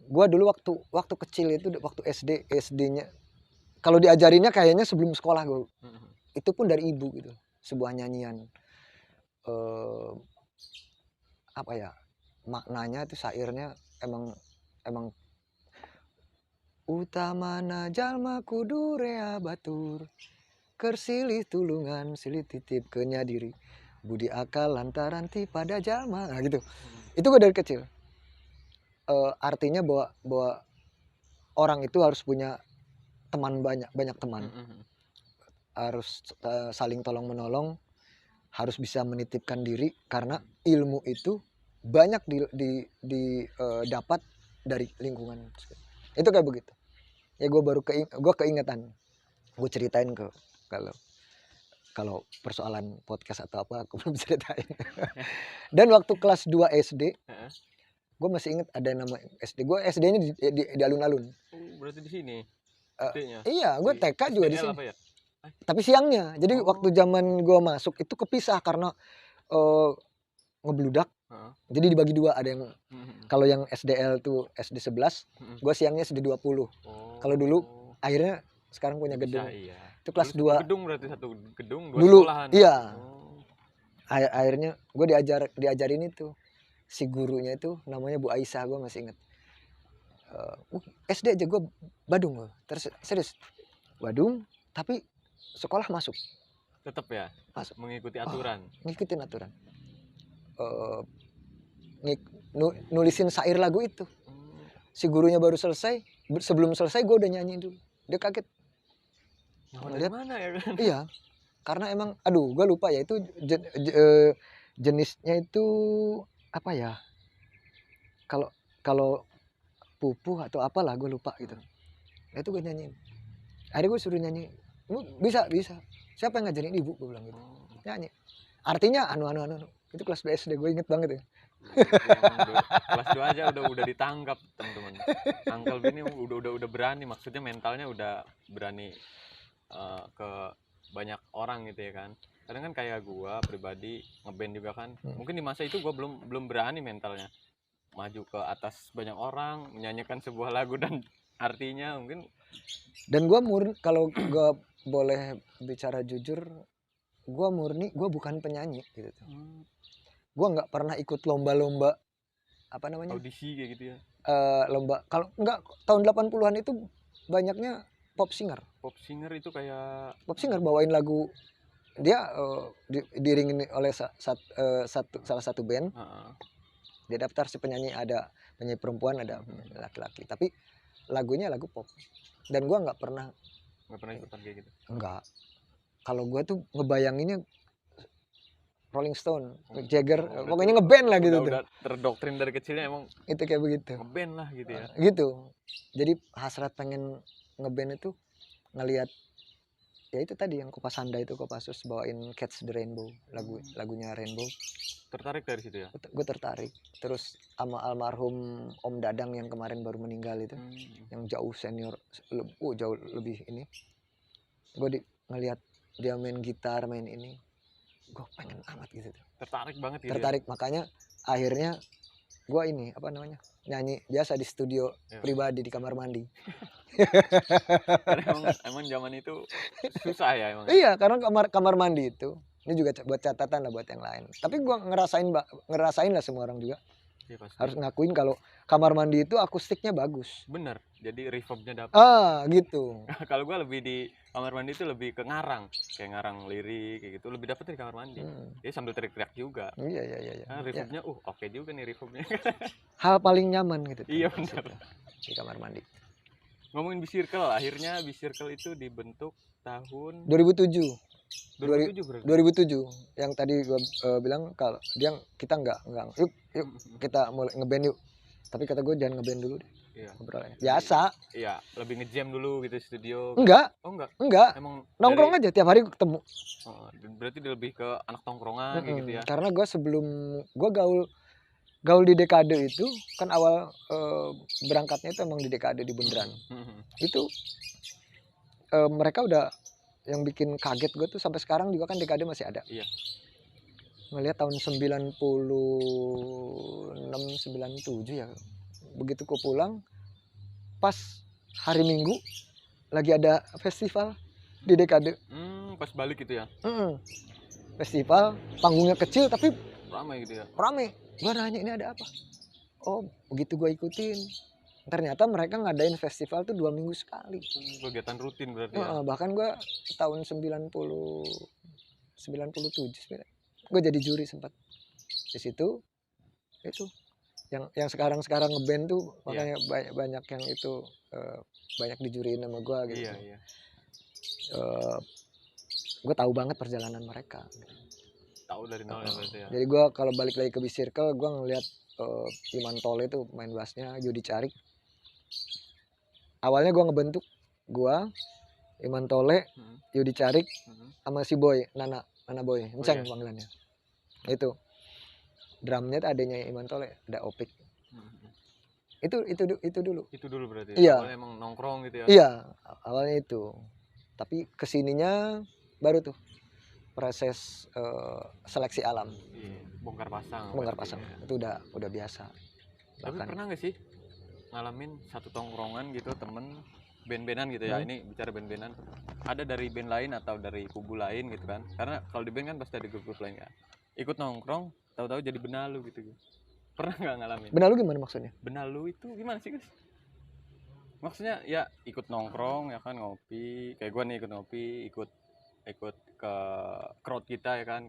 Gue dulu waktu kecil itu, waktu SD-nya, kalau diajarinnya kayaknya sebelum sekolah gue. Itu pun dari ibu gitu. Sebuah nyanyian. Apa ya? Maknanya itu syairnya emang utamana jalma kudu rea batur, kersilih tulungan silih titip kenya diri, budi akal lantaran ti pada jalma. Nah gitu. Itu gue dari kecil. Artinya bahwa orang itu harus punya teman, banyak teman. Harus saling tolong menolong, harus bisa menitipkan diri, karena ilmu itu banyak didapat dari lingkungan. Itu kayak begitu. Ya gue keingetan, gue ceritain kalau persoalan podcast atau apa aku belum ceritain. Dan waktu kelas 2 SD, gue masih inget ada nama SD. Gue SD-nya di alun-alun. Berarti di sini. Iya, gue TK juga di sini. Ya? Tapi siangnya. Jadi waktu zaman gue masuk itu kepisah karena ngebludak. Jadi dibagi dua, ada yang kalau yang SDL tuh SD 11, gue siangnya SD 20. Kalau dulu akhirnya sekarang punya gedung. Iya. Itu kelas 2. Gedung berarti satu gedung, 2 dulu, sekolahan. Iya. Akhirnya gue diajarin itu. Si gurunya itu namanya Bu Aisyah, gue masih inget. SD aja gue Badung gue. Terus serius. Badung, tapi sekolah masuk. Tetap ya? Masuk. Mengikuti aturan. Ngikutin aturan. Nulisin syair lagu itu. Si gurunya baru selesai, sebelum selesai gue udah nyanyi dulu. Dia kaget. Ngeliat mana ya kan? Iya, karena emang gue lupa ya itu jenisnya itu apa ya? Kalau kalau pupuh atau apalah gue lupa gitu. Nah, itu gue nyanyiin. Akhirnya gue suruh nyanyi. Bisa. Siapa yang ngajarin ibu? Gue bilang gitu. Nyanyi. Artinya anu. Itu kelas BSD, gue inget banget ya. Kelas 2 aja udah ditangkap teman-teman. Uncle B ini udah berani, maksudnya mentalnya udah berani ke banyak orang gitu ya kan. Kadang kan kayak gua pribadi ngeband juga kan. Mungkin di masa itu gua belum berani mentalnya maju ke atas banyak orang menyanyikan sebuah lagu dan artinya mungkin. Dan gua murni, kalau gua boleh bicara jujur, gua murni gua bukan penyanyi gitu tuh. Gua nggak pernah ikut lomba-lomba apa namanya? Audisi kayak gitu ya. Lomba kalau enggak tahun 80-an itu banyaknya pop singer. Pop singer itu kayak Pop singer bawain lagu dia diiringin oleh salah satu band. Dia daftar si penyanyi, ada penyanyi perempuan, ada laki-laki. Tapi lagunya lagu pop. Dan gua nggak pernah ikutan kayak gitu. Enggak. Kalau gua tuh ngebayanginnya Rolling Stone, Jagger, pokoknya ngeband lah gitu tuh. Udah terdoktrin dari kecilnya emang itu kayak begitu. Ngeband lah gitu ya. Gitu. Jadi hasrat pengen ngeband itu ngelihat ya itu tadi yang Kopasanda itu, Kopassus bawain Catch the Rainbow, lagunya Rainbow. Tertarik dari situ ya? Gue tertarik. Terus sama almarhum Om Dadang yang kemarin baru meninggal itu, yang jauh senior, jauh lebih ini. Gue ngelihat dia main gitar, main ini, gue pengen amat gitu. Tertarik banget gitu. Tertarik, makanya akhirnya gue ini apa namanya, nyanyi biasa di studio pribadi di kamar mandi. Karena emang zaman itu susah ya emang. Iya, karena kamar mandi itu, ini juga buat catatan lah buat yang lain. Tapi gue ngerasain lah, semua orang juga harus ngakuin kalau kamar mandi itu akustiknya bagus. Bener, jadi reverbnya dapet. Gitu. Kalau gue lebih di kamar mandi itu lebih ke ngarang, kayak ngarang lirik kayak gitu, lebih dapet di kamar mandi. Jadi sambil teriak-teriak juga. Iya. Nah, reverbnya oke juga nih reverbnya. Hal paling nyaman gitu. Iya benar. Di kamar mandi. Ngomongin B-Circle, akhirnya B-Circle itu dibentuk tahun 2007. 2007 yang tadi gue bilang kalau kita nggak yuk kita mulai ngeband yuk, tapi kata gue jangan ngeband dulu deh. Iya. Biasa. Iya, lebih ngejam dulu gitu studio. Enggak. Emang nongkrong aja tiap hari ketemu. Berarti lebih ke anak tongkrongan gitu ya. Karena gue sebelum gue gaul di Dekade itu kan awal berangkatnya itu emang di Dekade di Bundaran. Itu mereka udah yang bikin kaget gue tuh, sampai sekarang juga kan Dekade masih ada. Iya. Ngelihat tahun 96 97 ya. Begitu gue pulang pas hari Minggu lagi ada festival di Dekade. Pas balik gitu ya. Festival panggungnya kecil tapi ramai gitu ya. Ramai. Gue nanya ini ada apa? Oh, begitu gue ikutin. Ternyata mereka ngadain festival tuh 2 minggu sekali. Kegiatan rutin berarti ya. Bahkan gue tahun 97 gue jadi juri sempat di situ. Itu yang sekarang ngeband tuh makanya banyak yang itu banyak dijuriin sama gue gitu. Iya. Gue tahu banget perjalanan mereka. Tahu dari nol ya berarti ya. Jadi gue kalau balik lagi ke B-Circle, gue ngeliat Iman Tole itu main bassnya, Yudi Carik. Awalnya gue ngebentuk, gue Iman Tole, Yudi Carik, sama si Boy, Nana Boy, Enceng panggilannya. Itu drumnya adanya Iman Tole, ada Opik. Itu dulu. Itu dulu berarti. Iya. Awalnya emang nongkrong gitu ya. Iya, awalnya itu. Tapi kesininya baru tuh proses seleksi alam. Bongkar pasang. Ya. Itu udah biasa. Tapi pernah nggak sih ngalamin satu tongkrongan gitu, temen band-bandan gitu ya, ini bicara band-bandan, ada dari band lain atau dari kubu lain gitu kan, karena kalau di band kan pasti ada grup-grup lain kan, ikut nongkrong tahu-tahu jadi benalu gitu. Pernah nggak ngalamin? Benalu gimana maksudnya? Benalu itu gimana sih guys? Maksudnya ya ikut nongkrong ya kan, ngopi kayak gue nih, ikut ngopi, ikut ke crowd kita ya kan,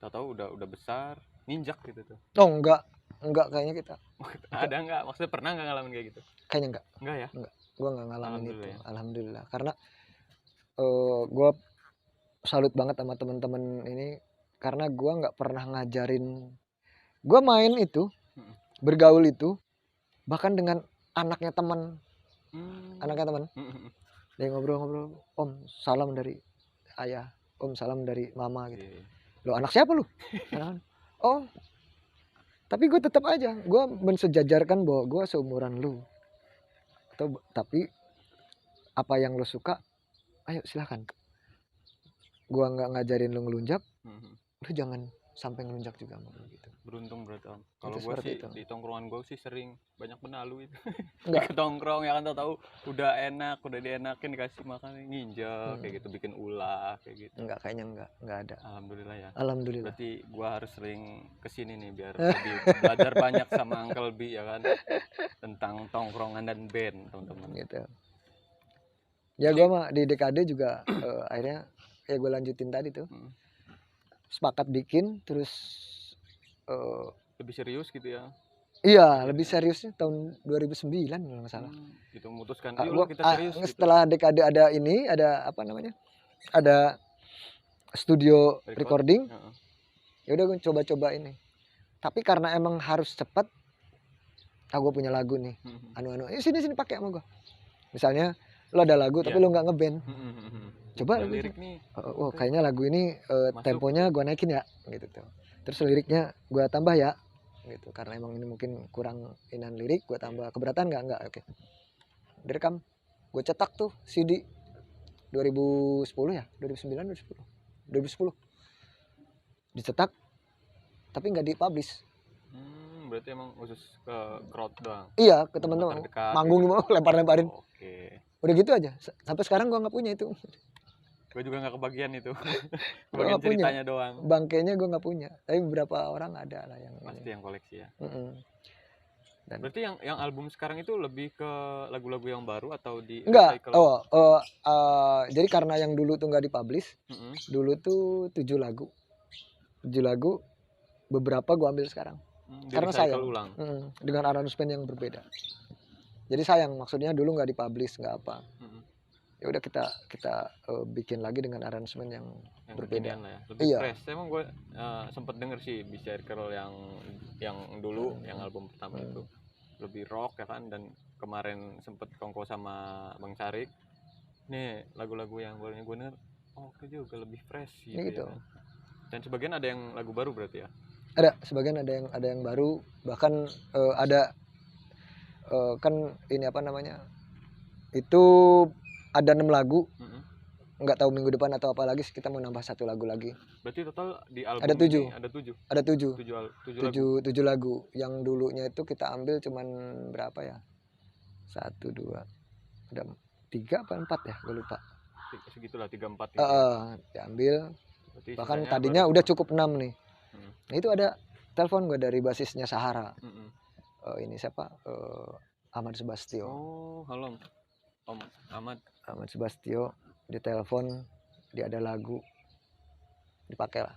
tahu-tahu udah besar ninjak gitu tuh. Oh enggak kayaknya kita. Ada nggak? Maksudnya pernah nggak ngalamin kayak gitu? Kayaknya enggak ya. Gue nggak ngalamin itu ya. Alhamdulillah, karena gue salut banget sama teman-teman ini, karena gue nggak pernah ngajarin. Gue main itu, bergaul itu, bahkan dengan anaknya teman, dia ngobrol-ngobrol, om salam dari ayah, om salam dari mama gitu. Lo anak siapa lu? Oh, tapi gue tetap aja, gue mensejajarkan bahwa gue seumuran lu. Tapi apa yang lo suka, ayo silakan. Gue nggak ngajarin lu ngelunjak, lu jangan sampai ngelunjak juga gitu. Beruntung berarti om. Kalau gue sih itu. di tongkrongan gue sih sering banyak benalu itu. Enggak. Tongkrong ya kan, tahu udah enak, udah dienakin dikasih makan nginjek kayak gitu, bikin ulah kayak gitu. Enggak, kayaknya enggak ada. Alhamdulillah ya. Alhamdulillah. Berarti gue harus sering kesini nih biar lebih belajar banyak sama Uncle B ya kan, tentang tongkrongan dan band teman-teman. Gitu. Ya gue mah di dekade juga akhirnya ya gue lanjutin tadi tuh. Sepakat bikin terus lebih serius gitu ya. Iya, lebih seriusnya tahun 2009 kalau nggak salah. Gitu memutuskan kita serius setelah dekade ada ini, ada apa namanya? Ada studio recording. Ya udah gue coba-coba ini. Tapi karena emang harus cepat, gue punya lagu nih. Sini pakai sama gue. Misalnya lo ada lagu tapi lo nggak ngeband. Coba lirik nih. Oh, kayaknya lagu ini temponya gue naikin ya gitu tuh. Terus liriknya gue tambah ya gitu, karena emang ini mungkin kurang inan lirik, gue tambah. Keberatan nggak oke. Direkam, gue cetak tuh CD 2010 ya, 2009 2010 dicetak tapi nggak dipublish. Berarti emang khusus ke crowd doang. Iya, ke teman-teman, manggung mau lempar-lemparin. Udah gitu aja, sampai sekarang gue nggak punya itu. Gue juga nggak kebagian itu. Kebagian ceritanya doang. Bangkainya gue nggak punya, tapi beberapa orang ada lah yang pasti yang koleksi ya. Dan berarti yang album sekarang itu lebih ke lagu-lagu yang baru atau di enggak? Jadi karena yang dulu tuh nggak dipublish, dulu tuh 7 lagu, beberapa gue ambil sekarang. Karena sayang ulang. Dengan aransemen yang berbeda. Jadi sayang, maksudnya dulu nggak dipublish, nggak apa. Ya udah kita bikin lagi dengan aransemen yang berbeda. Lah ya. Lebih fresh. Emang gue sempet denger sih Be Circle yang dulu yang album pertama itu lebih rock ya kan, dan kemarin sempet kongko sama Bang Carik. Nih lagu-lagu yang barunya gue denger, oke juga, lebih fresh gitu. Ya. Dan sebagian ada yang lagu baru berarti ya? Ada, sebagian ada yang baru, bahkan ada kan ini apa namanya? Itu ada 6 lagu. Nggak tahu minggu depan atau apa lagi kita mau nambah 1 lagu lagi. Berarti total di album ada 7. Ini ada 7. Ada 7 lagu. Yang dulunya itu kita ambil cuman berapa ya? 1 2 ada 3 apa 4 ya? Gue lupa. Segitulah 3 4 gitu. Diambil. Berarti bahkan tadinya udah cukup 6 nih. Nah, itu ada telepon gue dari basisnya Sahara. Ini siapa? Ahmad Subastio. Oh, halo Om Ahmad Subastio. Di telepon, dia ada lagu, dipakai lah.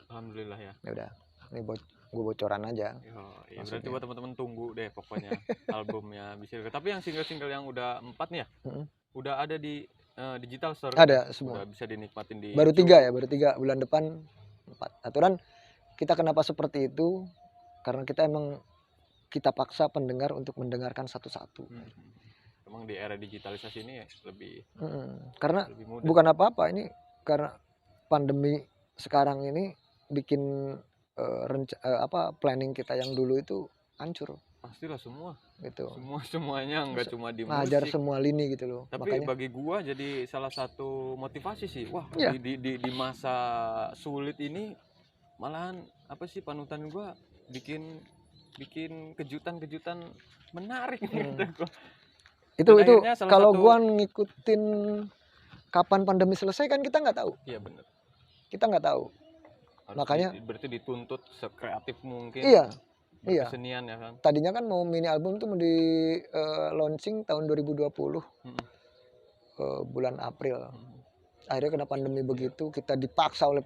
Alhamdulillah ya. Ya udah, ini gue bocoran aja. Ya berarti buat teman-teman tunggu deh pokoknya albumnya bisa. Tapi yang single-single yang udah 4 nih ya, udah ada di digital store. Ada semua. Udah bisa dinikmatin di. Baru 3 ya, baru 3 bulan depan 4. Aturan kita kenapa seperti itu? Karena kita paksa pendengar untuk mendengarkan satu-satu. Emang di era digitalisasi ini lebih karena lebih mudah. Bukan apa-apa, ini karena pandemi sekarang ini bikin planning kita yang dulu itu hancur. Pastilah semua gitu. Semuanya nggak cuma di ngajar musik, semua lini gitu loh. Tapi makanya, bagi gua jadi salah satu motivasi sih. Wah, di masa sulit ini malahan apa sih, panutan gua bikin kejutan menarik gitu. Itu kalau gua ngikutin kapan pandemi selesai kan kita nggak tahu. Iya benar. Kita nggak tahu. Makanya berarti dituntut sekreatif mungkin. Iya. Kesenian ya kan. Tadinya kan mau mini album tuh mau di launching tahun 2020. Bulan April. Akhirnya kena pandemi begitu, kita dipaksa oleh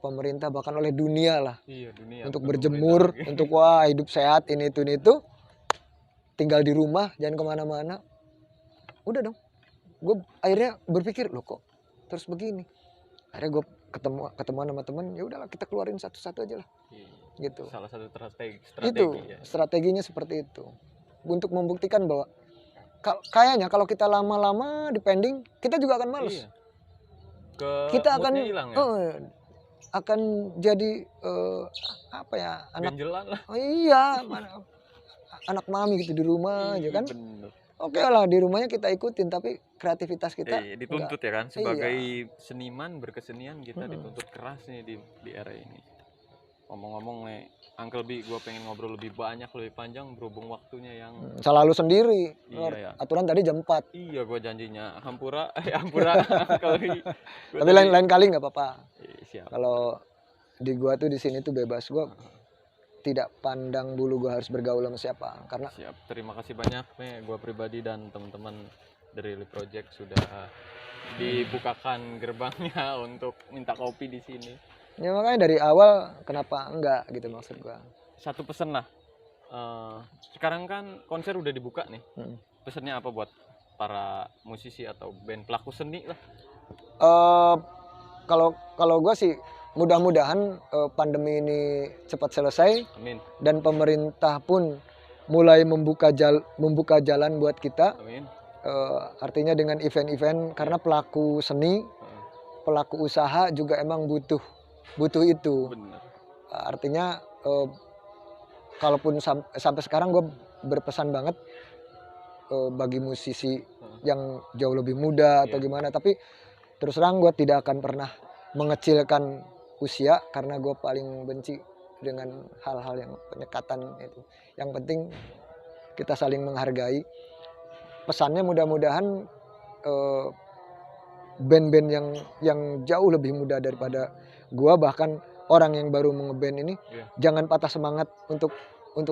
pemerintah, bahkan oleh dunia lah. Iya, dunia. Untuk berjemur, untuk hidup sehat, ini itu. Tinggal di rumah, jangan kemana-mana. Udah dong. Gue akhirnya berpikir, loh kok terus begini. Akhirnya gue ketemuan sama temen, ya udahlah kita keluarin satu-satu aja lah. Gitu. Salah satu strategi Itu ya. strateginya seperti itu. Untuk membuktikan bahwa kayaknya kalau kita lama-lama dipending, kita juga akan males. Iya. Kita akan hilang ya. akan jadi apa ya, anak Ganjelan lah. oh iya, anak mami gitu di rumah aja kan. Bener. Oke lah di rumahnya kita ikutin, tapi kreativitas kita dituntut enggak. ya kan sebagai Iya. seniman berkesenian kita dituntut keras nih di era ini. Ngomong-ngomong nih Uncle B, gue pengen ngobrol lebih banyak lebih panjang berhubung waktunya yang Selalu sendiri. Iya ya. Aturan tadi jam 4. Iya gue janjinya hampura Uncle B. Tapi lain kali nggak apa-apa. Siap. Kalau di gua tuh di sini tuh bebas, gua tidak pandang bulu gua harus bergaul sama siapa, karena Siap. Terima kasih banyak nih gue pribadi dan teman-teman dari Lip Project sudah dibukakan gerbangnya untuk minta kopi di sini. ya makanya dari awal kenapa enggak gitu maksud gua. Satu pesen lah. Sekarang kan konser udah dibuka nih. Pesennya apa buat para musisi atau band pelaku seni lah? Kalau gua sih mudah-mudahan pandemi ini cepat selesai. Amin. Dan pemerintah pun mulai membuka jalan buat kita. Amin. Artinya dengan event-event, karena pelaku seni, pelaku usaha juga emang butuh itu. Bener. Artinya kalaupun sampai sekarang gue berpesan banget bagi musisi yang jauh lebih muda atau gimana, tapi terus terang gue tidak akan pernah mengecilkan usia, karena gue paling benci dengan hal-hal yang penyekatan itu. Yang penting kita saling menghargai. Pesannya mudah-mudahan band-band yang jauh lebih muda daripada gue, bahkan orang yang baru ngeband ini, jangan patah semangat untuk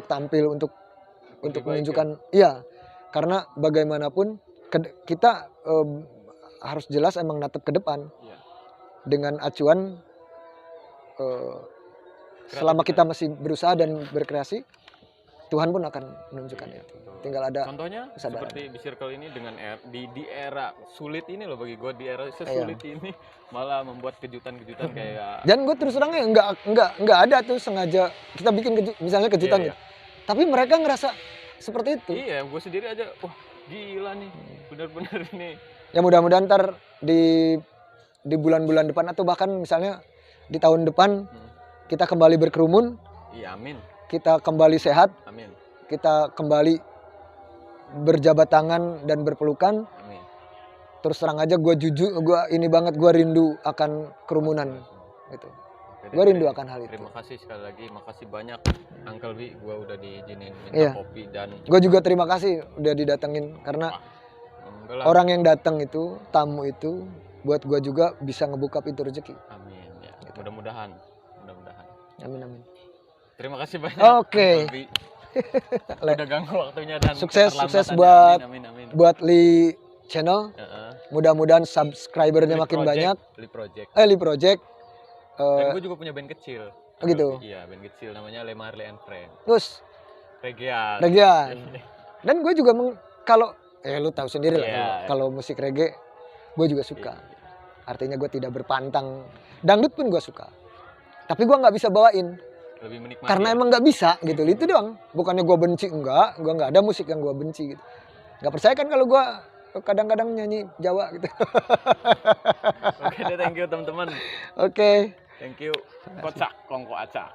tampil, untuk menunjukkan ya. Karena bagaimanapun kita harus jelas emang natap ke depan dengan acuan selama kita masih berusaha dan berkreasi, Tuhan pun akan menunjukkan itu. Tinggal ada contohnya kesadaran. seperti di circle ini dengan di era sulit ini loh, bagi gue di era sesulit ini malah membuat kejutan-kejutan kayak. Dan gue terus terangnya nggak ada tuh sengaja kita bikin misalnya kejutan gitu. Tapi mereka ngerasa seperti itu. Iya, gue sendiri aja, wah gila nih, benar-benar ini. Ya mudah-mudahan ntar di bulan-bulan depan atau bahkan misalnya di tahun depan kita kembali berkerumun. Iya, amin. Kita kembali sehat. Amin. Kita kembali berjabat tangan dan berpelukan. Amin. Terus terang aja gue jujur, gue rindu akan kerumunan gitu. Gue rindu akan hal itu. Terima kasih sekali lagi, makasih banyak Uncle B, gue udah diizinin minta kopi, dan gue juga terima kasih udah didatengin, karena orang yang datang itu, tamu itu, buat gue juga bisa ngebuka pintu rezeki. Amin ya. Gitu. Mudah-mudahan. Amin. Terima kasih banyak. Oke. Udah ganggu waktunya dan sukses buat amin. buat Li channel. Mudah-mudahan subscribernya makin banyak. Li Project. Dan gue juga punya band kecil. Gitu. Iya, band kecil namanya Le Marley and Friends. Terus Reggaean. Dan gue juga kalau lu tahu sendiri lah, kalau musik reggae gue juga suka. Artinya gue tidak berpantang. Dangdut pun gue suka. Tapi gue nggak bisa bawain. Lebih menikmati. Karena emang nggak bisa gitu. Itu doang. Bukannya gue benci, enggak. Gue nggak ada musik yang gue benci gitu. Nggak percaya kan kalau gue kadang-kadang nyanyi Jawa gitu. Oke, thank you teman-teman. Oke. Thank you. Kocak, Kongko Acak.